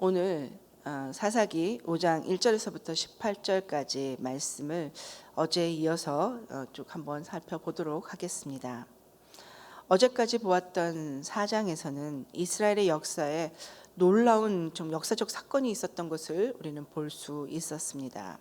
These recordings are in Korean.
오늘 사사기 5장 1절에서부터 18절까지 말씀을 어제에 이어서 쭉 한번 살펴보도록 하겠습니다. 어제까지 보았던 4장에서는 이스라엘의 역사에 놀라운 좀 역사적 사건이 있었던 것을 우리는 볼 수 있었습니다.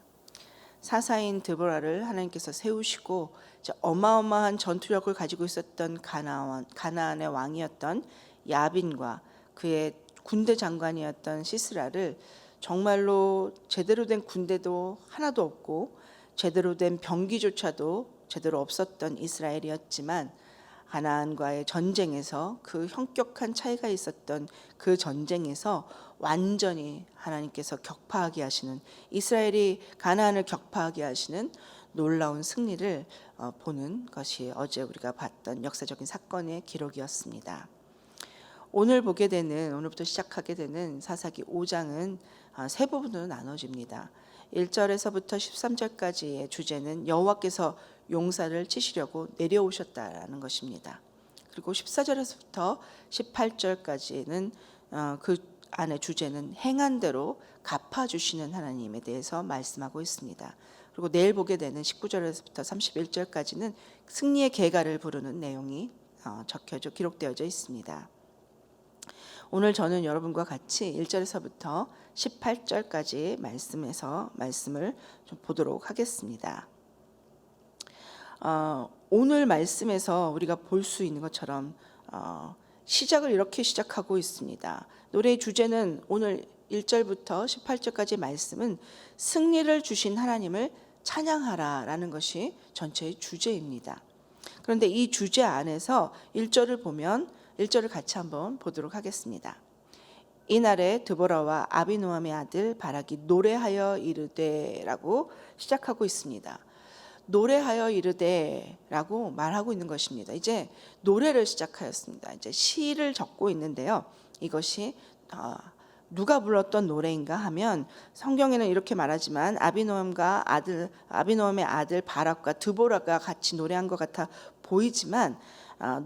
사사인 드보라를 하나님께서 세우시고 어마어마한 전투력을 가지고 있었던 가나안의 왕이었던 야빈과 그의 군대 장관이었던 시스라를 정말로 제대로 된 군대도 하나도 없고 제대로 된 병기조차도 제대로 없었던 이스라엘이었지만 가나안과의 전쟁에서 그 현격한 차이가 있었던 그 전쟁에서 완전히 하나님께서 격파하게 하시는, 이스라엘이 가나안을 격파하게 하시는 놀라운 승리를 보는 것이 어제 우리가 봤던 역사적인 사건의 기록이었습니다. 오늘부터 시작하게 되는 사사기 5장은 세 부분으로 나눠집니다. 1절에서부터 13절까지의 주제는 여호와께서 용사를 치시려고 내려오셨다라는 것입니다. 그리고 14절에서부터 18절까지는 그 안의 주제는 행한 대로 갚아주시는 하나님에 대해서 말씀하고 있습니다. 그리고 내일 보게 되는 19절에서부터 31절까지는 승리의 계가를 부르는 내용이 기록되어져 있습니다. 오늘 저는 여러분과 같이 1절에서부터 18절까지 말씀을 좀 보도록 하겠습니다. 오늘 말씀에서 우리가 볼 수 있는 것처럼 시작을 이렇게 시작하고 있습니다. 노래의 주제는 오늘 1절부터 18절까지 말씀은 승리를 주신 하나님을 찬양하라라는 것이 전체의 주제입니다. 그런데 이 주제 안에서 1절을 보면 1절을 같이 한번 보도록 하겠습니다. 이날에 드보라와 아비노함의 아들 바락이 노래하여 이르되라고 시작하고 있습니다. 노래하여 이르되라고 말하고 있는 것입니다. 이제 노래를 시작하였습니다. 이제 시를 적고 있는데요. 이것이 누가 불렀던 노래인가 하면 성경에는 이렇게 말하지만 아비노함의 아들 바락과 드보라가 같이 노래한 것 같아 보이지만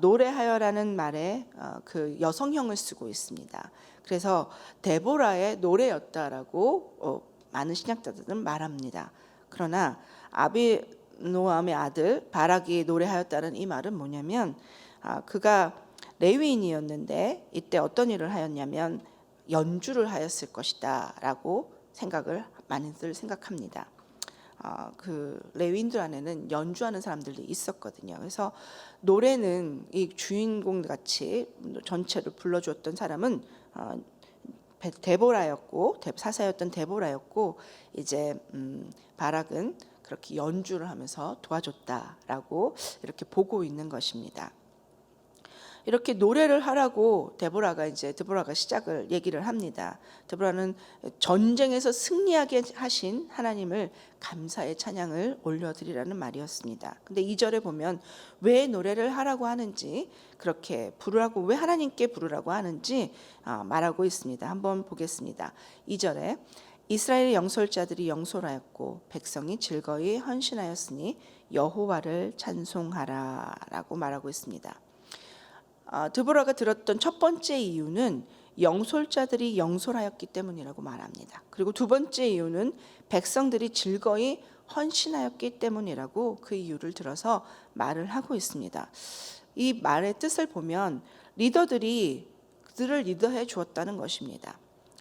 노래하여라는 말에 그 여성형을 쓰고 있습니다. 그래서 데보라의 노래였다라고 많은 신학자들은 말합니다. 그러나 아비노함의 아들 바락이 노래하였다는 이 말은 뭐냐면 그가 레위인이었는데 이때 어떤 일을 하였냐면 연주를 하였을 것이다 라고 많이들 생각합니다. 그 레위인들 안에는 연주하는 사람들이 있었거든요. 그래서 노래는 이 주인공 같이 전체를 불러주었던 사람은 데보라였고 사사였던 데보라였고 이제 바락은 그렇게 연주를 하면서 도와줬다라고 이렇게 보고 있는 것입니다. 이렇게 노래를 하라고 드보라가 시작을 얘기를 합니다. 드보라는 전쟁에서 승리하게 하신 하나님을 감사의 찬양을 올려드리라는 말이었습니다. 근데 2절에 보면 왜 노래를 하라고 하는지, 그렇게 부르라고, 왜 하나님께 부르라고 하는지 말하고 있습니다. 한번 보겠습니다. 2절에 이스라엘의 영솔자들이 영솔하였고 백성이 즐거이 헌신하였으니 여호와를 찬송하라 라고 말하고 있습니다. 드보라가 들었던 첫 번째 이유는 영솔자들이 영솔하였기 때문이라고 말합니다. 그리고 두 번째 이유는 백성들이 즐거이 헌신하였기 때문이라고 그 이유를 들어서 말을 하고 있습니다. 이 말의 뜻을 보면 리더들이 그들을 리더해 주었다는 것입니다.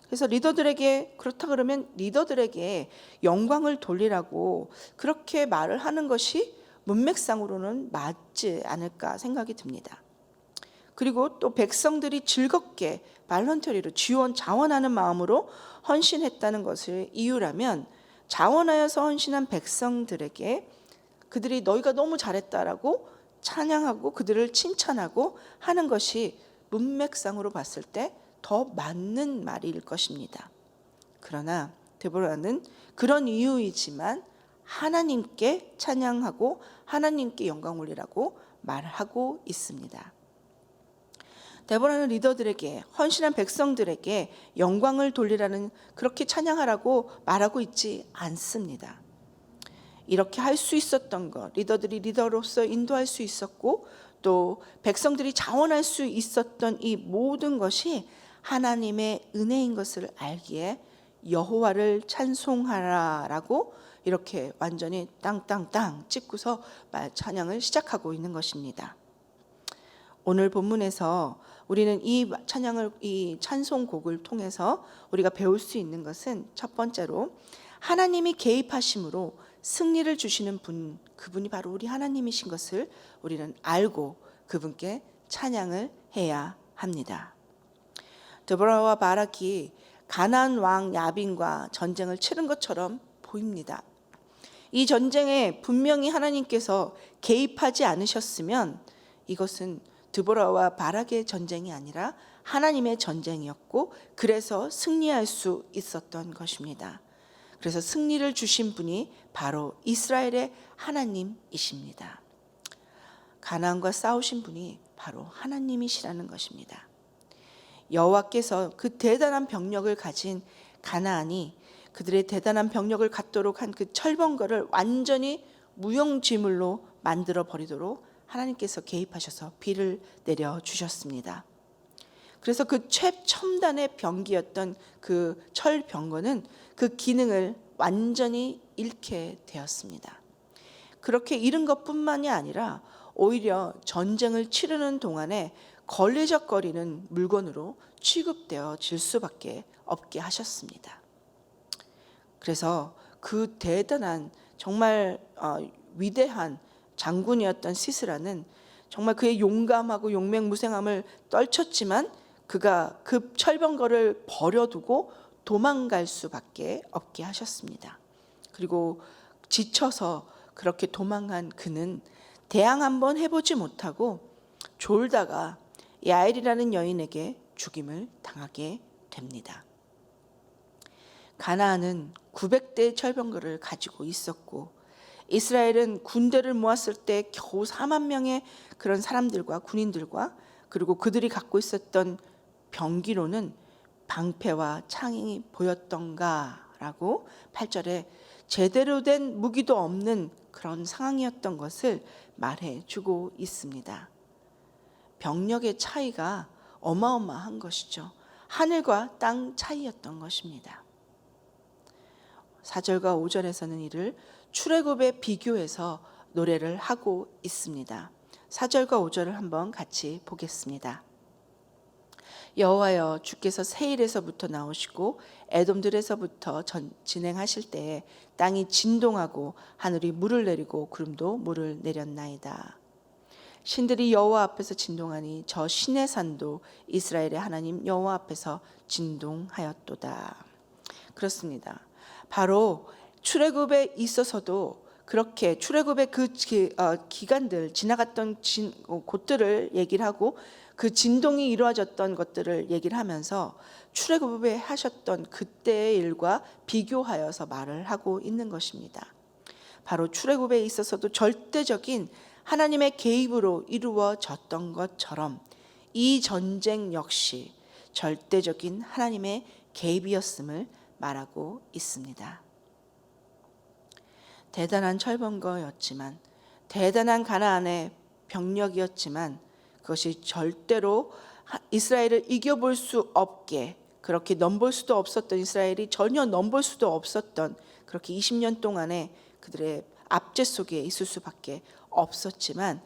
그래서 그렇다 그러면 리더들에게 영광을 돌리라고 그렇게 말을 하는 것이 문맥상으로는 맞지 않을까 생각이 듭니다. 그리고 또 백성들이 즐겁게 발런터리로 자원하는 마음으로 헌신했다는 것을 이유라면 자원하여서 헌신한 백성들에게 그들이 너희가 너무 잘했다라고 찬양하고 그들을 칭찬하고 하는 것이 문맥상으로 봤을 때 더 맞는 말일 것입니다. 그러나 데보라는 그런 이유이지만 하나님께 찬양하고 하나님께 영광 올리라고 말하고 있습니다. 데보라는 리더들에게, 헌신한 백성들에게 영광을 돌리라는, 그렇게 찬양하라고 말하고 있지 않습니다. 이렇게 할 수 있었던 것, 리더들이 리더로서 인도할 수 있었고 또 백성들이 자원할 수 있었던 이 모든 것이 하나님의 은혜인 것을 알기에 여호와를 찬송하라라고 이렇게 완전히 땅땅땅 찍고서 찬양을 시작하고 있는 것입니다. 오늘 본문에서 우리는 이 찬송곡을 통해서 우리가 배울 수 있는 것은 첫 번째로 하나님이 개입하심으로 승리를 주시는 분, 그분이 바로 우리 하나님이신 것을 우리는 알고 그분께 찬양을 해야 합니다. 드보라와 바락이 가나안 왕 야빈과 전쟁을 치른 것처럼 보입니다. 이 전쟁에 분명히 하나님께서 개입하지 않으셨으면 이것은 드보라와 바락의 전쟁이 아니라 하나님의 전쟁이었고, 그래서 승리할 수 있었던 것입니다. 그래서 승리를 주신 분이 바로 이스라엘의 하나님이십니다. 가나안과 싸우신 분이 바로 하나님이시라는 것입니다. 여호와께서 그 대단한 병력을 가진 가나안이 그들의 대단한 병력을 갖도록 한 그 철번거를 완전히 무용지물로 만들어 버리도록 하나님께서 개입하셔서 비를 내려 주셨습니다. 그래서 그 최첨단의 병기였던 그 철병거는 그 기능을 완전히 잃게 되었습니다. 그렇게 잃은 것뿐만이 아니라 오히려 전쟁을 치르는 동안에 걸리적거리는 물건으로 취급되어질 수밖에 없게 하셨습니다. 그래서 그 대단한 정말 위대한 장군이었던 시스라는 정말 그의 용감하고 용맹무생함을 떨쳤지만 그가 그 철병거를 버려두고 도망갈 수밖에 없게 하셨습니다. 그리고 지쳐서 그렇게 도망한 그는 대항 한번 해보지 못하고 졸다가 야엘이라는 여인에게 죽임을 당하게 됩니다. 가나안은 900대의 철병거를 가지고 있었고 이스라엘은 군대를 모았을 때 겨우 4만 명의 그런 사람들과 군인들과 그리고 그들이 갖고 있었던 병기로는 방패와 창이 보였던가라고 8절에 제대로 된 무기도 없는 그런 상황이었던 것을 말해주고 있습니다. 병력의 차이가 어마어마한 것이죠. 하늘과 땅 차이였던 것입니다. 4절과 5절에서는 이를 출애굽에 비교해서 노래를 하고 있습니다. 4절과 5절을 한번 같이 보겠습니다. 여호와여, 주께서 세일에서부터 나오시고 에돔들에서부터 진행하실 때에 땅이 진동하고 하늘이 물을 내리고 구름도 물을 내렸나이다. 신들이 여호와 앞에서 진동하니 저 신의 산도 이스라엘의 하나님 여호와 앞에서 진동하였도다. 그렇습니다. 바로 출애굽에 있어서도 그렇게 출애굽의 그 기간들 지나갔던 곳들을 얘기를 하고 그 진동이 이루어졌던 것들을 얘기를 하면서 출애굽에 하셨던 그때의 일과 비교하여서 말을 하고 있는 것입니다. 바로 출애굽에 있어서도 절대적인 하나님의 개입으로 이루어졌던 것처럼 이 전쟁 역시 절대적인 하나님의 개입이었음을 말하고 있습니다. 대단한 철번거였지만, 대단한 가나안의 병력이었지만 그것이 절대로 이스라엘을 이겨볼 수 없게, 그렇게 넘볼 수도 없었던, 이스라엘이 전혀 넘볼 수도 없었던 그렇게 20년 동안의 그들의 압제 속에 있을 수밖에 없었지만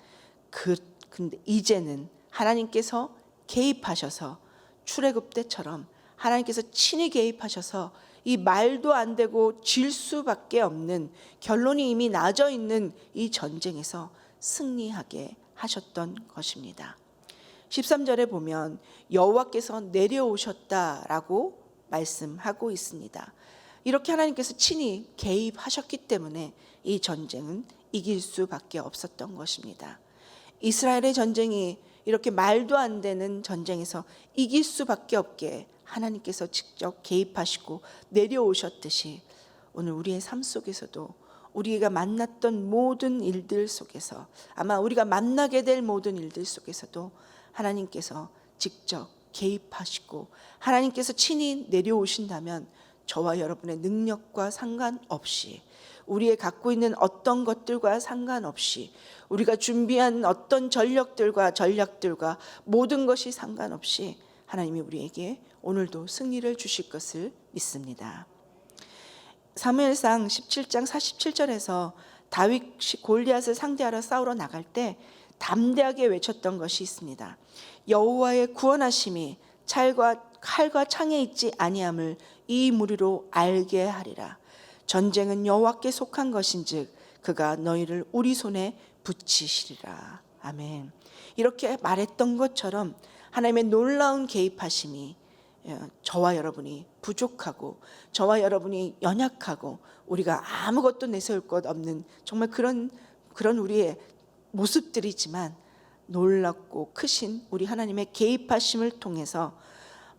근데 이제는 하나님께서 개입하셔서 출애굽 때처럼 하나님께서 친히 개입하셔서 이 말도 안 되고 질 수밖에 없는, 결론이 이미 나져 있는 이 전쟁에서 승리하게 하셨던 것입니다. 13절에 보면 여호와께서 내려오셨다라고 말씀하고 있습니다. 이렇게 하나님께서 친히 개입하셨기 때문에 이 전쟁은 이길 수밖에 없었던 것입니다. 이스라엘의 전쟁이 이렇게 말도 안 되는 전쟁에서 이길 수밖에 없게 하나님께서 직접 개입하시고 내려오셨듯이 오늘 우리의 삶 속에서도 우리가 만났던 모든 일들 속에서, 아마 우리가 만나게 될 모든 일들 속에서도 하나님께서 직접 개입하시고 하나님께서 친히 내려오신다면 저와 여러분의 능력과 상관없이, 우리의 갖고 있는 어떤 것들과 상관없이, 우리가 준비한 어떤 전략들과 모든 것이 상관없이 하나님이 우리에게 오늘도 승리를 주실 것을 믿습니다. 사무엘상 17장 47절에서 다윗이 골리앗을 상대하러 싸우러 나갈 때 담대하게 외쳤던 것이 있습니다. 여호와의 구원하심이 칼과 창에 있지 아니함을 이 무리로 알게 하리라. 전쟁은 여호와께 속한 것인즉 그가 너희를 우리 손에 붙이시리라. 아멘. 이렇게 말했던 것처럼 하나님의 놀라운 개입하심이 저와 여러분이 부족하고 저와 여러분이 연약하고 우리가 아무것도 내세울 것 없는 정말 그런 우리의 모습들이지만 놀랍고 크신 우리 하나님의 개입하심을 통해서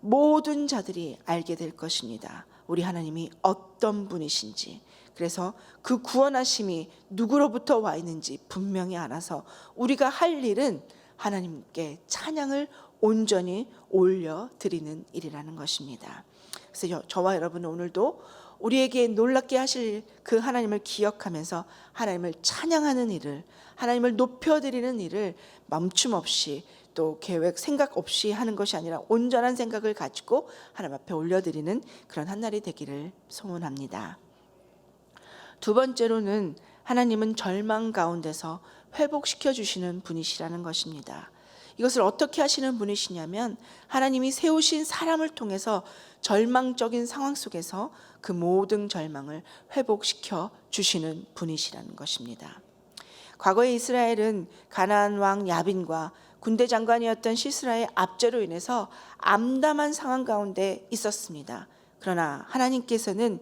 모든 자들이 알게 될 것입니다. 우리 하나님이 어떤 분이신지. 그래서 그 구원하심이 누구로부터 와 있는지 분명히 알아서 우리가 할 일은 하나님께 찬양을 온전히 올려드리는 일이라는 것입니다. 그래서 저와 여러분은 오늘도 우리에게 놀랍게 하실 그 하나님을 기억하면서 하나님을 찬양하는 일을, 하나님을 높여드리는 일을 멈춤 없이 또 계획, 생각 없이 하는 것이 아니라 온전한 생각을 가지고 하나님 앞에 올려드리는 그런 한 날이 되기를 소원합니다. 두 번째로는 하나님은 절망 가운데서 회복시켜 주시는 분이시라는 것입니다. 이것을 어떻게 하시는 분이시냐면 하나님이 세우신 사람을 통해서 절망적인 상황 속에서 그 모든 절망을 회복시켜 주시는 분이시라는 것입니다. 과거에 이스라엘은 가나안 왕 야빈과 군대 장관이었던 시스라의 압제로 인해서 암담한 상황 가운데 있었습니다. 그러나 하나님께서는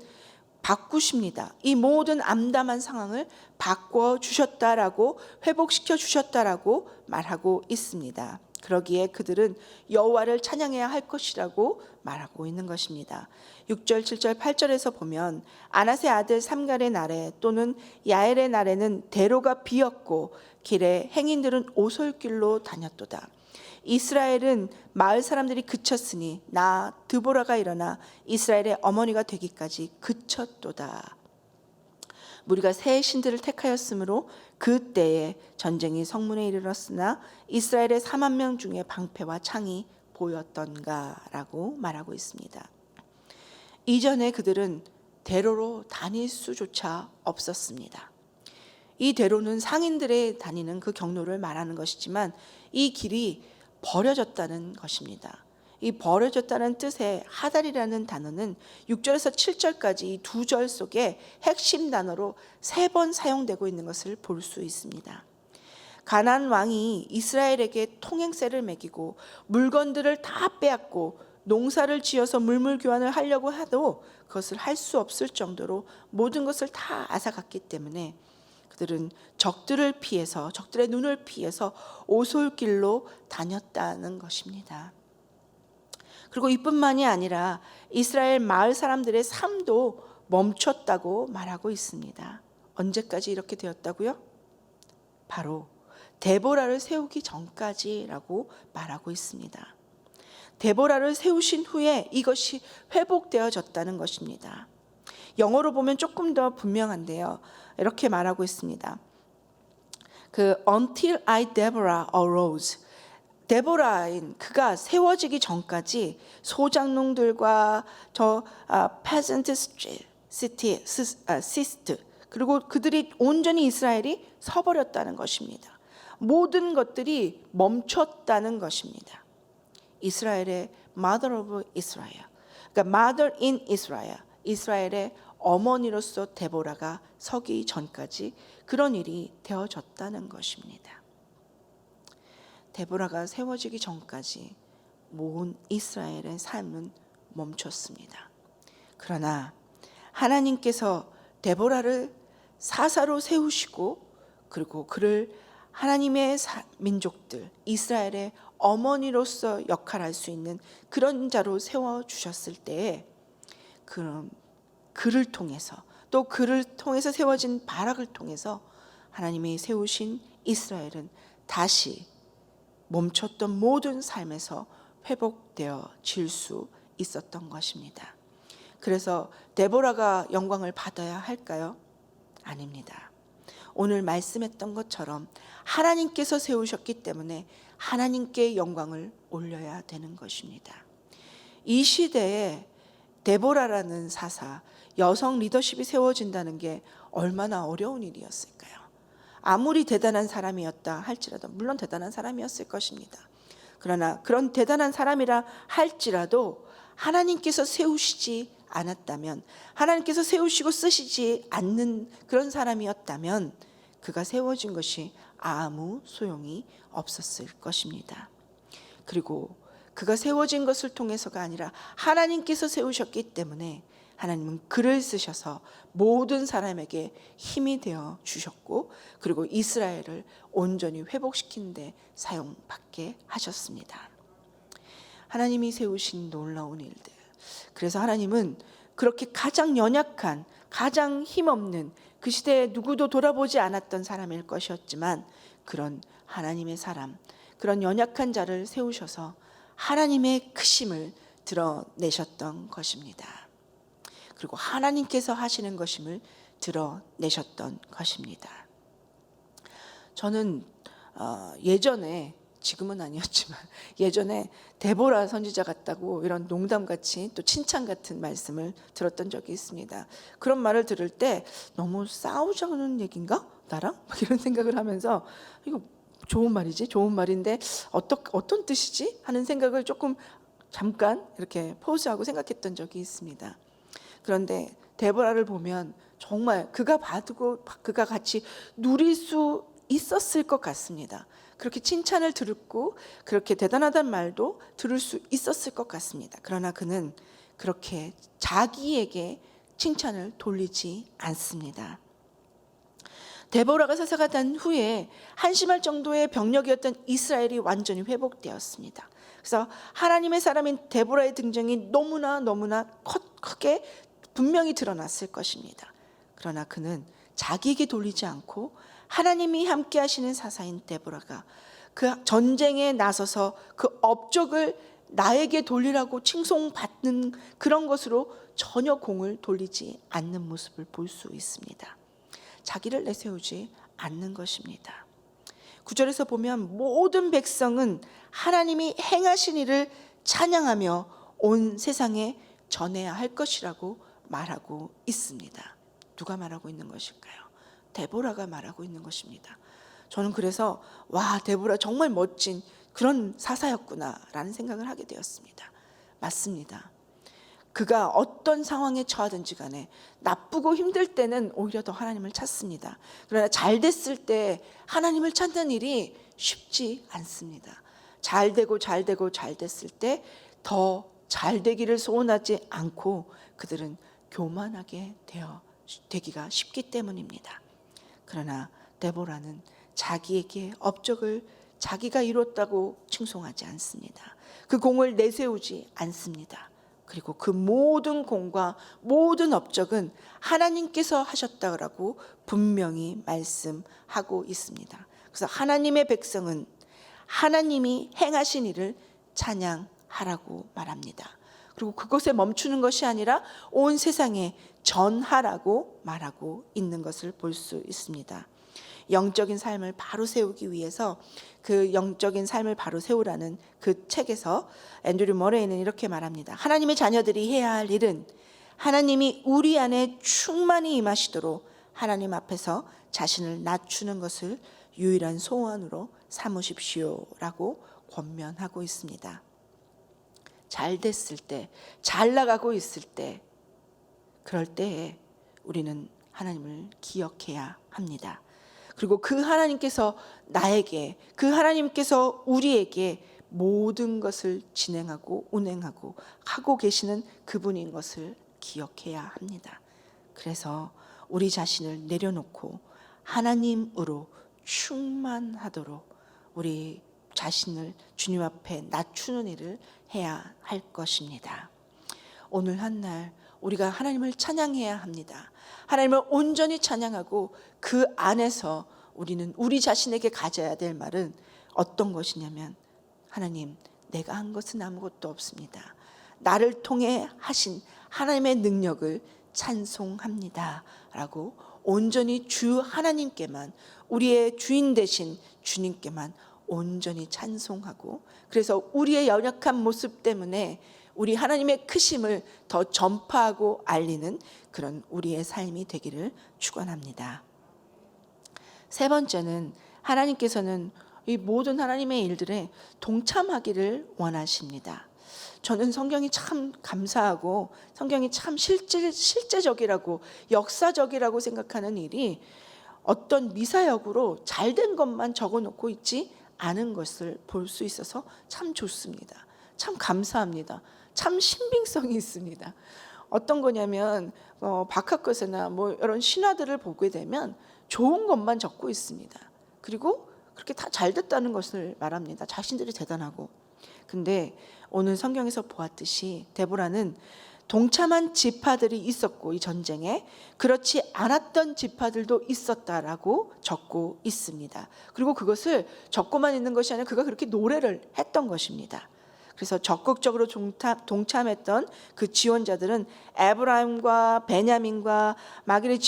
바꾸십니다. 이 모든 암담한 상황을 바꿔 주셨다라고, 회복시켜 주셨다라고 말하고 있습니다. 그러기에 그들은 여호와를 찬양해야 할 것이라고 말하고 있는 것입니다. 6절, 7절, 8절에서 보면 아낫의 아들 삼갈의 날에 또는 야엘의 날에는 대로가 비었고 길에 행인들은 오솔길로 다녔도다. 이스라엘은 마을 사람들이 그쳤으니 나 드보라가 일어나 이스라엘의 어머니가 되기까지 그쳤도다. 무리가 새 신들을 택하였으므로 그때에 전쟁이 성문에 이르렀으나 이스라엘의 4만 명 중에 방패와 창이 보였던가라고 말하고 있습니다. 이전에 그들은 대로로 다닐 수조차 없었습니다. 이 대로는 상인들의 다니는 그 경로를 말하는 것이지만 이 길이 버려졌다는 것입니다. 이 버려졌다는 뜻의 하달이라는 단어는 6절에서 7절까지 이 두 절 속에 핵심 단어로 3번 사용되고 있는 것을 볼 수 있습니다. 가나안 왕이 이스라엘에게 통행세를 매기고 물건들을 다 빼앗고 농사를 지어서 물물 교환을 하려고 해도 그것을 할 수 없을 정도로 모든 것을 다 앗아갔기 때문에 그들은 적들을 피해서, 적들의 눈을 피해서 오솔길로 다녔다는 것입니다. 그리고 이뿐만이 아니라 이스라엘 마을 사람들의 삶도 멈췄다고 말하고 있습니다. 언제까지 이렇게 되었다고요? 바로 데보라를 세우기 전까지라고 말하고 있습니다. 데보라를 세우신 후에 이것이 회복되어졌다는 것입니다. 영어로 보면 조금 더 분명한데요. 이렇게 말하고 있습니다. Until I Deborah arose. 데보라인 그가 세워지기 전까지 소장농들과 peasant city 시스트 그리고 그들이 온전히 이스라엘이 서버렸다는 것입니다. 모든 것들이 멈췄다는 것입니다. 이스라엘의 mother of Israel, 그러니까 mother in Israel, 이스라엘의 어머니로서 데보라가 서기 전까지 그런 일이 되어졌다는 것입니다. 데보라가 세워지기 전까지 모든 이스라엘의 삶은 멈췄습니다. 그러나 하나님께서 데보라를 사사로 세우시고 그리고 그를 하나님의 민족들 이스라엘의 어머니로서 역할할 수 있는 그런 자로 세워주셨을 때에 그를 통해서 또 그를 통해서 세워진 바락을 통해서 하나님이 세우신 이스라엘은 다시 멈췄던 모든 삶에서 회복되어질 수 있었던 것입니다. 그래서 데보라가 영광을 받아야 할까요? 아닙니다. 오늘 말씀했던 것처럼 하나님께서 세우셨기 때문에 하나님께 영광을 올려야 되는 것입니다. 이 시대에 데보라라는 사사, 여성 리더십이 세워진다는 게 얼마나 어려운 일이었을까요? 아무리 대단한 사람이었다 할지라도, 물론 대단한 사람이었을 것입니다. 그러나 그런 대단한 사람이라 할지라도 하나님께서 세우시지 않았다면, 하나님께서 세우시고 쓰시지 않는 그런 사람이었다면 그가 세워진 것이 아무 소용이 없었을 것입니다. 그리고 그가 세워진 것을 통해서가 아니라 하나님께서 세우셨기 때문에 하나님은 그를 쓰셔서 모든 사람에게 힘이 되어 주셨고, 그리고 이스라엘을 온전히 회복시키는 데 사용받게 하셨습니다. 하나님이 세우신 놀라운 일들. 그래서 하나님은 그렇게 가장 연약한, 가장 힘없는 그 시대에 누구도 돌아보지 않았던 사람일 것이었지만, 그런 하나님의 사람, 그런 연약한 자를 세우셔서 하나님의 크심을 드러내셨던 것입니다. 그리고 하나님께서 하시는 것임을 드러내셨던 것입니다. 저는 예전에, 지금은 아니었지만 예전에 데보라 선지자 같다고 이런 농담같이 또 칭찬 같은 말씀을 들었던 적이 있습니다. 그런 말을 들을 때 너무 싸우자는 얘기인가? 나랑? 막 이런 생각을 하면서, 이거 좋은 말이지? 좋은 말인데 어떤 뜻이지? 하는 생각을 조금 잠깐 이렇게 포즈하고 생각했던 적이 있습니다. 그런데 데보라를 보면 정말 그가 받고 그가 같이 누릴 수 있었을 것 같습니다. 그렇게 칭찬을 듣고 그렇게 대단하다는 말도 들을 수 있었을 것 같습니다. 그러나 그는 그렇게 자기에게 칭찬을 돌리지 않습니다. 데보라가 사사가 된 후에 한심할 정도의 병력이었던 이스라엘이 완전히 회복되었습니다. 그래서 하나님의 사람인 데보라의 등장이 너무나 크게 분명히 드러났을 것입니다. 그러나 그는 자기에게 돌리지 않고 하나님이 함께 하시는 사사인 데보라가 그 전쟁에 나서서 그 업적을 나에게 돌리라고 칭송받는 그런 것으로 전혀 공을 돌리지 않는 모습을 볼 수 있습니다. 자기를 내세우지 않는 것입니다. 9절에서 보면 모든 백성은 하나님이 행하신 일을 찬양하며 온 세상에 전해야 할 것이라고 말하고 있습니다. 누가 말하고 있는 것일까요? 데보라가 말하고 있는 것입니다. 저는 그래서 데보라 정말 멋진 그런 사사였구나라는 생각을 하게 되었습니다. 맞습니다. 그가 어떤 상황에 처하든지 간에 나쁘고 힘들 때는 오히려 더 하나님을 찾습니다. 그러나 잘 됐을 때 하나님을 찾는 일이 쉽지 않습니다. 잘 됐을 때 더 잘 되기를 소원하지 않고 그들은 교만하게 되기가 쉽기 때문입니다. 그러나 데보라는 자기에게 업적을 자기가 이뤘다고 칭송하지 않습니다. 그 공을 내세우지 않습니다. 그리고 그 모든 공과 모든 업적은 하나님께서 하셨다고 분명히 말씀하고 있습니다. 그래서 하나님의 백성은 하나님이 행하신 일을 찬양하라고 말합니다. 그리고 그것에 멈추는 것이 아니라 온 세상에 전하라고 말하고 있는 것을 볼 수 있습니다. 영적인 삶을 바로 세우기 위해서 그 영적인 삶을 바로 세우라는 그 책에서 앤드류 머레이는 이렇게 말합니다. 하나님의 자녀들이 해야 할 일은 하나님이 우리 안에 충만히 임하시도록 하나님 앞에서 자신을 낮추는 것을 유일한 소원으로 삼으십시오라고 권면하고 있습니다. 잘 됐을 때, 잘 나가고 있을 때, 그럴 때에 우리는 하나님을 기억해야 합니다. 그리고 그 하나님께서 나에게, 그 하나님께서 우리에게 모든 것을 진행하고 운행하고 하고 계시는 그분인 것을 기억해야 합니다. 그래서 우리 자신을 내려놓고 하나님으로 충만하도록 우리 자신을 주님 앞에 낮추는 일을 해야 할 것입니다. 오늘 한날 우리가 하나님을 찬양해야 합니다. 하나님을 온전히 찬양하고 그 안에서 우리는 우리 자신에게 가져야 될 말은 어떤 것이냐면, 하나님, 내가 한 것은 아무것도 없습니다. 나를 통해 하신 하나님의 능력을 찬송합니다 라고 온전히 주 하나님께만, 우리의 주인 되신 주님께만 온전히 찬송하고, 그래서 우리의 연약한 모습 때문에 우리 하나님의 크심을 더 전파하고 알리는 그런 우리의 삶이 되기를 축원합니다. 세 번째는 하나님께서는 이 모든 하나님의 일들에 동참하기를 원하십니다. 저는 성경이 참 감사하고 성경이 참 실제적이라고 역사적이라고 생각하는 일이 어떤 미사역으로 잘된 것만 적어놓고 있지 않은 것을 볼 수 있어서 참 좋습니다. 참 감사합니다. 참 신빙성이 있습니다. 어떤 거냐면 박학거세나 뭐 이런 신화들을 보게 되면 좋은 것만 적고 있습니다. 그리고 그렇게 다 잘됐다는 것을 말합니다. 자신들이 대단하고. 근데 오늘 성경에서 보았듯이 데보라는 동참한 지파들이 있었고, 이 전쟁에 그렇지 않았던 지파들도 있었다라고 적고 있습니다. 그리고 그것을 적고만 있는 것이 아니라 그가 그렇게 노래를 했던 것입니다. 그래서 적극적으로 동참했던 그 지원자들은 에브라임과 베냐민과 마길의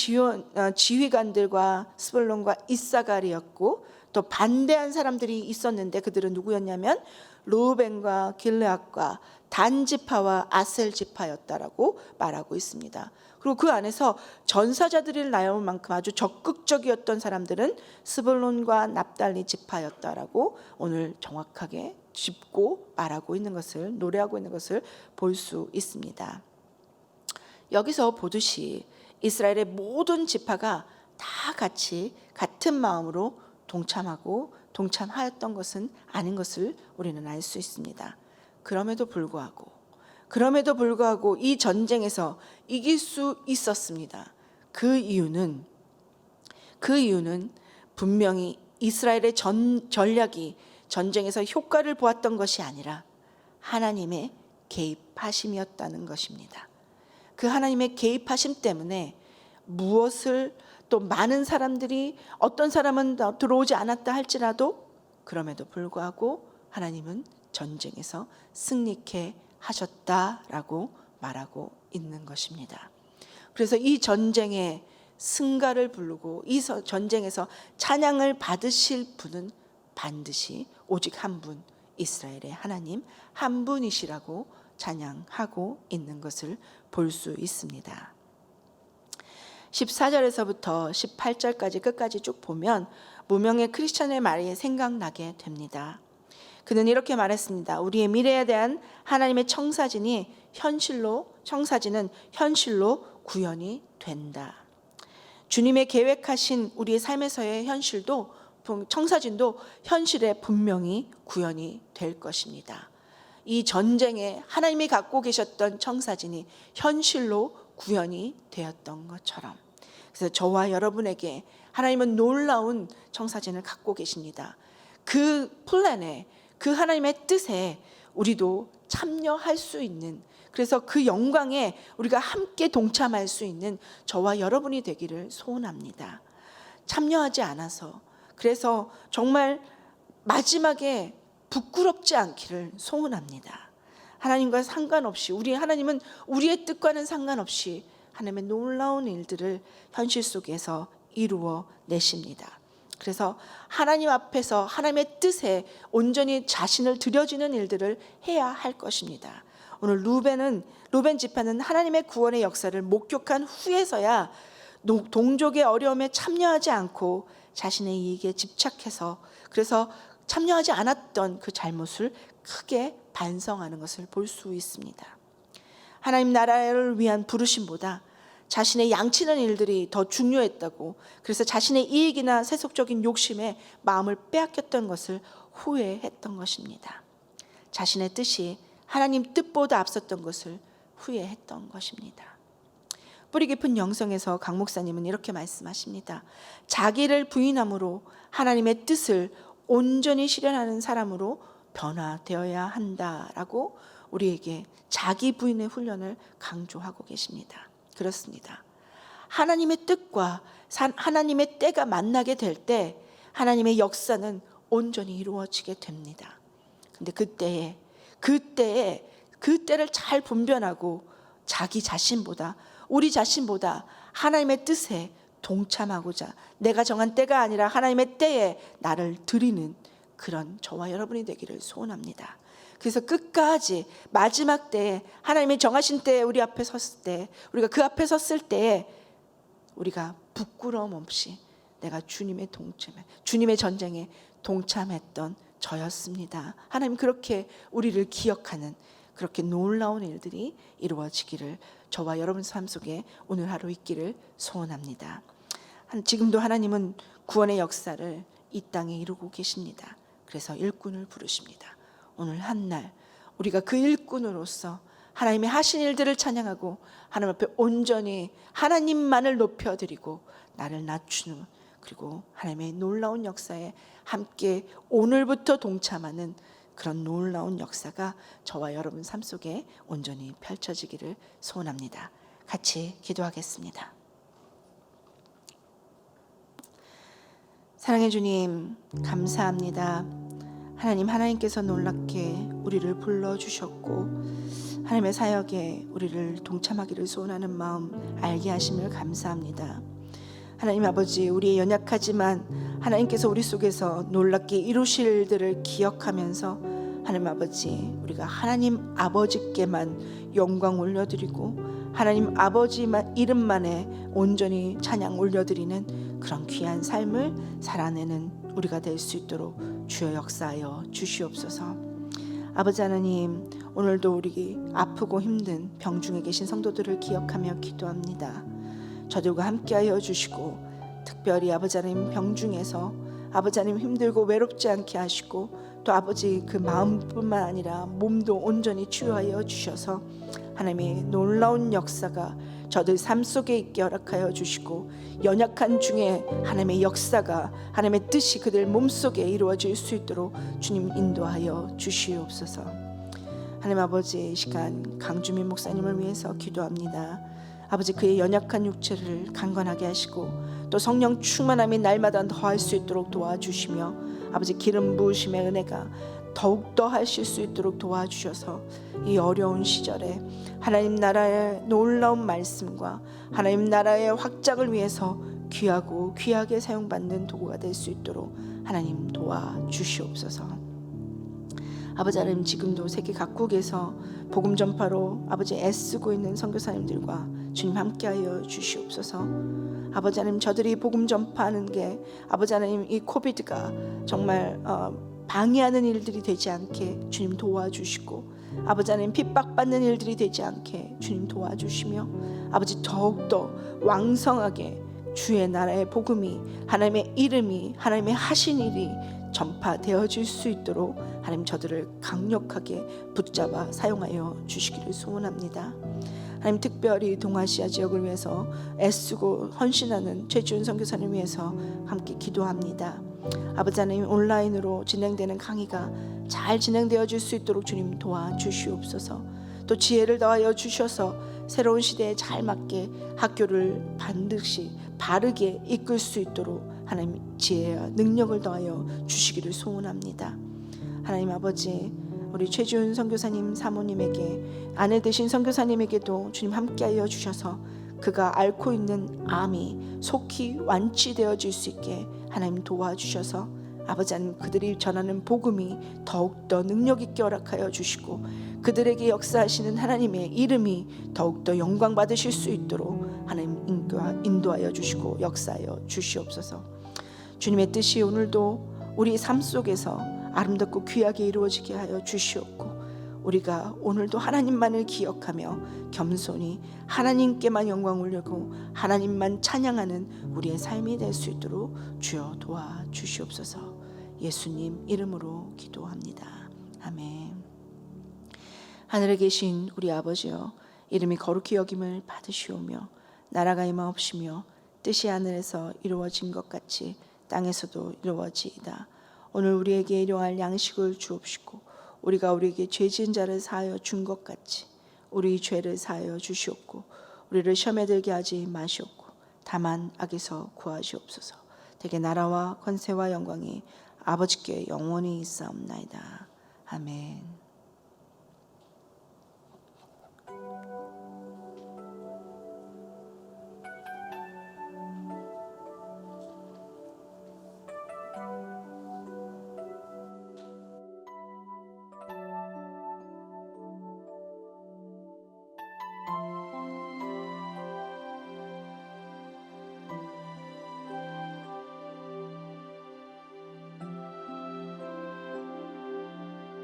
지휘관들과 스불론과 이사갈이었고, 또 반대한 사람들이 있었는데 그들은 누구였냐면 르우벤과 길르앗과 단 지파와 아셀 지파였다라고 말하고 있습니다. 그리고 그 안에서 전사자들이 나올 만큼 아주 적극적이었던 사람들은 스불론과 납달리 지파였다라고 오늘 정확하게 짚고 말하고 있는 것을, 노래하고 있는 것을 볼 수 있습니다. 여기서 보듯이 이스라엘의 모든 지파가 다 같이 같은 마음으로 동참하였던 것은 아닌 것을 우리는 알 수 있습니다. 그럼에도 불구하고 이 전쟁에서 이길 수 있었습니다. 그 이유는 분명히 이스라엘의 전략이 전쟁에서 효과를 보았던 것이 아니라 하나님의 개입하심이었다는 것입니다. 그 하나님의 개입하심 때문에 무엇을, 또 많은 사람들이, 어떤 사람은 들어오지 않았다 할지라도 그럼에도 불구하고 하나님은 전쟁에서 승리케 하셨다라고 말하고 있는 것입니다. 그래서 이 전쟁에 승가를 부르고 이 전쟁에서 찬양을 받으실 분은 반드시 오직 한 분, 이스라엘의 하나님 한 분이시라고 찬양하고 있는 것을 볼 수 있습니다. 14절에서부터 18절까지 끝까지 쭉 보면 무명의 크리스천의 말이 생각나게 됩니다. 그는 이렇게 말했습니다. 우리의 미래에 대한 하나님의 청사진은 현실로 구현이 된다. 주님의 계획하신 우리의 삶에서의 청사진도 현실에 분명히 구현이 될 것입니다. 이 전쟁에 하나님이 갖고 계셨던 청사진이 현실로 구현이 되었던 것처럼, 그래서 저와 여러분에게 하나님은 놀라운 청사진을 갖고 계십니다. 그 플랜에, 그 하나님의 뜻에 우리도 참여할 수 있는, 그래서 그 영광에 우리가 함께 동참할 수 있는 저와 여러분이 되기를 소원합니다. 참여하지 않아서, 그래서 정말 마지막에 부끄럽지 않기를 소원합니다. 하나님과 상관없이, 하나님은 우리의 뜻과는 상관없이 하나님의 놀라운 일들을 현실 속에서 이루어 내십니다. 그래서 하나님 앞에서 하나님의 뜻에 온전히 자신을 드려지는 일들을 해야 할 것입니다. 오늘 루벤 지파는 하나님의 구원의 역사를 목격한 후에서야 동족의 어려움에 참여하지 않고 자신의 이익에 집착해서, 그래서 참여하지 않았던 그 잘못을 크게 반성하는 것을 볼 수 있습니다. 하나님 나라를 위한 부르심보다 자신의 양치는 일들이 더 중요했다고, 그래서 자신의 이익이나 세속적인 욕심에 마음을 빼앗겼던 것을 후회했던 것입니다. 자신의 뜻이 하나님 뜻보다 앞섰던 것을 후회했던 것입니다. 뿌리 깊은 영성에서 강 목사님은 이렇게 말씀하십니다. 자기를 부인함으로 하나님의 뜻을 온전히 실현하는 사람으로 변화되어야 한다라고 우리에게 자기 부인의 훈련을 강조하고 계십니다. 그렇습니다. 하나님의 뜻과 하나님의 때가 만나게 될 때 하나님의 역사는 온전히 이루어지게 됩니다. 근데 그때를 잘 분별하고 자기 자신보다, 우리 자신보다 하나님의 뜻에 동참하고자, 내가 정한 때가 아니라 하나님의 때에 나를 드리는 그런 저와 여러분이 되기를 소원합니다. 그래서 끝까지 마지막 때에 하나님의 정하신 때에 우리 앞에 섰을 때, 우리가 그 앞에 섰을 때에 우리가 부끄러움 없이 내가 주님의 전쟁에 동참했던 저였습니다. 하나님 그렇게 우리를 기억하는 그렇게 놀라운 일들이 이루어지기를 저와 여러분 삶 속에 오늘 하루 있기를 소원합니다. 지금도 하나님은 구원의 역사를 이 땅에 이루고 계십니다. 그래서 일꾼을 부르십니다. 오늘 한날 우리가 그 일꾼으로서 하나님의 하신 일들을 찬양하고 하나님 앞에 온전히 하나님만을 높여드리고 나를 낮추는, 그리고 하나님의 놀라운 역사에 함께 오늘부터 동참하는 그런 놀라운 역사가 저와 여러분 삶 속에 온전히 펼쳐지기를 소원합니다. 같이 기도하겠습니다. 사랑해 주님, 감사합니다. 하나님께서 놀랍게 우리를 불러주셨고 하나님의 사역에 우리를 동참하기를 소원하는 마음 알게 하심을 감사합니다. 하나님 아버지, 우리의 연약하지만 하나님께서 우리 속에서 놀랍게 이루실 일들을 기억하면서 하나님 아버지, 우리가 하나님 아버지께만 영광 올려드리고 하나님 아버지만 이름만에 온전히 찬양 올려드리는 그런 귀한 삶을 살아내는 우리가 될 수 있도록 주여 역사하여 주시옵소서. 아버지 하나님, 오늘도 우리 아프고 힘든 병중에 계신 성도들을 기억하며 기도합니다. 저들과 함께하여 주시고 특별히 아버지 하나님 병중에서 아버지 하나님 힘들고 외롭지 않게 하시고 또 아버지 그 마음뿐만 아니라 몸도 온전히 치유하여 주셔서 하나님의 놀라운 역사가 저들 삶 속에 있게 허락하여 주시고 연약한 중에 하나님의 역사가 하나님의 뜻이 그들 몸속에 이루어질 수 있도록 주님 인도하여 주시옵소서. 하나님 아버지, 이 시간 강주민 목사님을 위해서 기도합니다. 아버지, 그의 연약한 육체를 강건하게 하시고 또 성령 충만함이 날마다 더할 수 있도록 도와주시며 아버지 기름 부으심의 은혜가 더욱더 하실 수 있도록 도와주셔서 이 어려운 시절에 하나님 나라의 놀라운 말씀과 하나님 나라의 확장을 위해서 귀하고 귀하게 사용받는 도구가 될 수 있도록 하나님 도와주시옵소서. 아버지 하나님, 지금도 세계 각국에서 복음 전파로 아버지 애쓰고 있는 선교사님들과 주님 함께하여 주시옵소서. 아버지 하나님, 저들이 복음 전파하는 게 아버지 하나님 이 코비드가 정말 방해하는 일들이 되지 않게 주님 도와주시고 아버지 하나님 핍박받는 일들이 되지 않게 주님 도와주시며 아버지 더욱더 왕성하게 주의 나라의 복음이 하나님의 이름이 하나님의 하신 일이 전파되어질 수 있도록 하나님 저들을 강력하게 붙잡아 사용하여 주시기를 소원합니다. 하나님, 특별히 동아시아 지역을 위해서 애쓰고 헌신하는 최지훈 선교사님 위해서 함께 기도합니다. 아버지 하나님, 온라인으로 진행되는 강의가 잘 진행되어질 수 있도록 주님 도와주시옵소서. 또 지혜를 더하여 주셔서 새로운 시대에 잘 맞게 학교를 반드시 바르게 이끌 수 있도록 하나님 지혜와 능력을 더하여 주시기를 소원합니다. 하나님 아버지, 우리 최지훈 선교사님 사모님에게 아내 되신 선교사님에게도 주님 함께하여 주셔서 그가 앓고 있는 암이 속히 완치되어질 수 있게 하나님 도와주셔서 아버지 하나님 그들이 전하는 복음이 더욱더 능력 있게 허락하여 주시고 그들에게 역사하시는 하나님의 이름이 더욱더 영광 받으실 수 있도록 하나님 인도하여 주시고 역사하여 주시옵소서. 주님의 뜻이 오늘도 우리 삶 속에서 아름답고 귀하게 이루어지게 하여 주시옵고 우리가 오늘도 하나님만을 기억하며 겸손히 하나님께만 영광 올리고 하나님만 찬양하는 우리의 삶이 될 수 있도록 주여 도와주시옵소서. 예수님 이름으로 기도합니다. 아멘. 하늘에 계신 우리 아버지여, 이름이 거룩히 여김을 받으시오며 나라가 임하옵시며 뜻이 하늘에서 이루어진 것 같이 땅에서도 이루어지이다. 오늘 우리에게 일용할 양식을 주옵시고 우리가 우리에게 죄 지은 자를 사하여 준 것 같이 우리 죄를 사하여 주시옵고 우리를 시험에 들게 하지 마시옵고 다만 악에서 구하시옵소서. 대개 나라와 권세와 영광이 아버지께 영원히 있사옵나이다. 아멘.